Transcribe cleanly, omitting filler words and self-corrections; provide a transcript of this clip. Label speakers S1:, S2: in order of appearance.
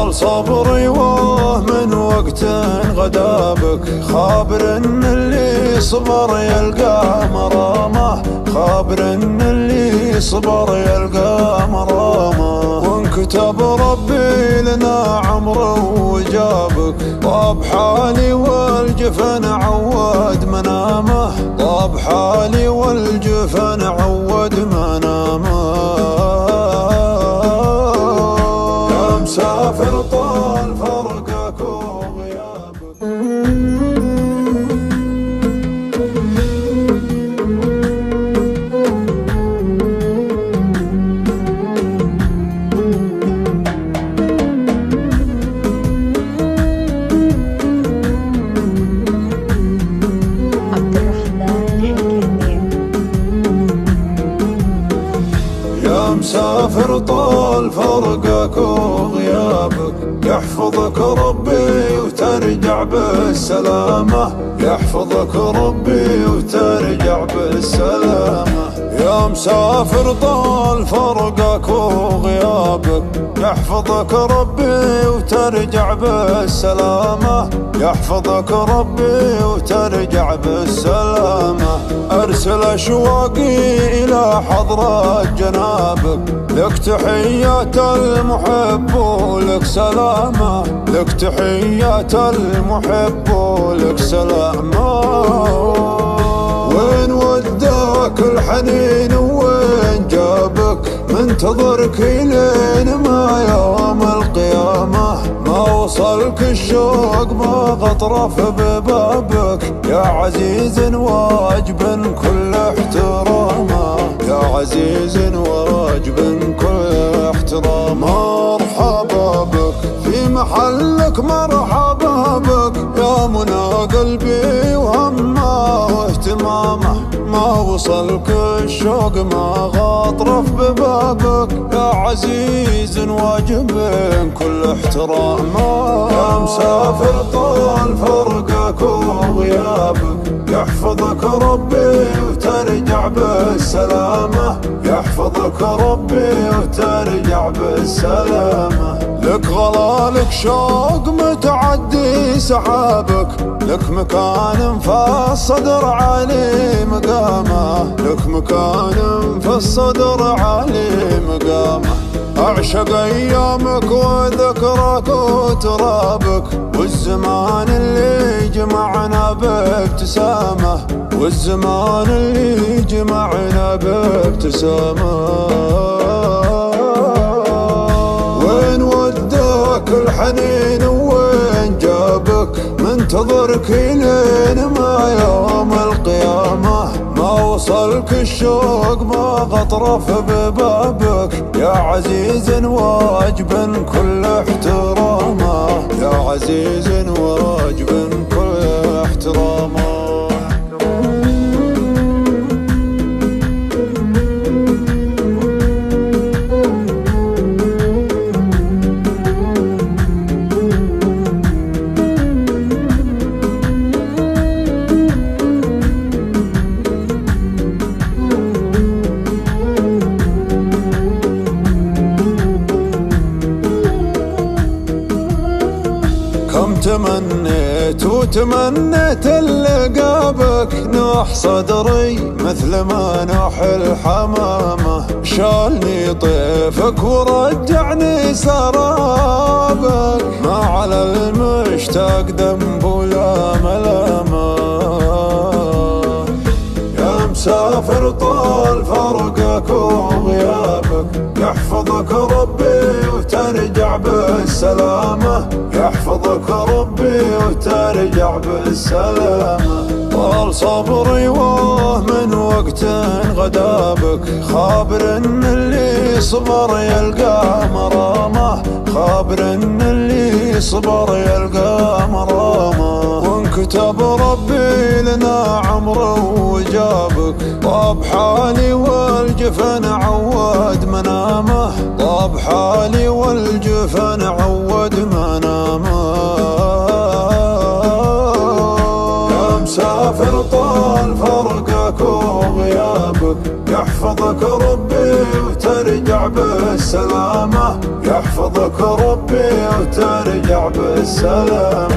S1: طال صبري من وقت غدا بك، خابر ان اللي صبر يلقى مرامه، خابر ان اللي صبر يلقى مرامه. وانكتب ربي لنا عمره وجابك، طاب حالي والجفن عود منامه، طاب حالي والجفن عود منامه. يا مسافر طال فرقك وغيابك. مسافر طال فرقك وغيابك، يحفظك ربي وترجع بالسلامة، يحفظك ربي وترجع بالسلامة. يا مسافر طال فرقك وغيابك، يحفظك ربي وترجع بالسلامة، يحفظك ربي وترجع بالسلامة. أرسل أشواقي إلى حضرة جنابك، لك تحيات المحب ولك سلامة، لك تحيات المحب ولك سلامة. وين وداك الحنين وين جابك، منتظرك لين ما يوم القيامة، ما وصلك الشوق ما غطرف ببابك، يا عزيز واجب كل احترامه، يا عزيز واجب كل احترام. مرحبا بك في محلك، مرحبا بك يا منى قلبي وهمه واهتمامه، ما وصلك الشوق ما غطرف ببابك، يا عزيز واجب كل احترامه. يا مسافر طال فرقك وغيابك، يحفظك ربي وترجع بالسلامة، يحفظك ربي وترجع بالسلامة. لك غلالك شوق متعدي سحابك، لك مكان في الصدر عالي مقامه، لك مكان في الصدر عالي مقامه. أعشق أيامك وذكرك وترابك، والزمان اللي جمعنا بابتسامة، والزمان اللي جمعنا بابتسامة. وين وداك الحنين وين جابك، منتظرك لين ما يوم القيامة، ما وصلك الشوق ما غطرف ببابك، يا عزيز واجب كل احترامه، يا عزيز واجب كل احترامه. كم تمنيت وتمنيت لقابك، نوح صدري مثل ما نوح الحمامة، شالني طيفك ورجعني سرابك، ما على المشتاق ذنب ولا ملامة. يا مسافر طال فرقك وغيابك، يحفظك ربي وترجع بالسلامة، يحفظك ربي وترجع بالسلامة. طال صبري من وقت غدا بك، خابر ان اللي صبر يلقى مرامه، خابر ان اللي صبر يلقى مرامه. وانكتب ربي لنا عمره وجابك، طاب حالي والجفن عود منامه، طاب حالي والجفن عود منامه. يا مسافر طال فرقك وغيابك، يحفظك ربي وترجع وترجع بالسلامة، يحفظك ربي وترجع بالسلامة.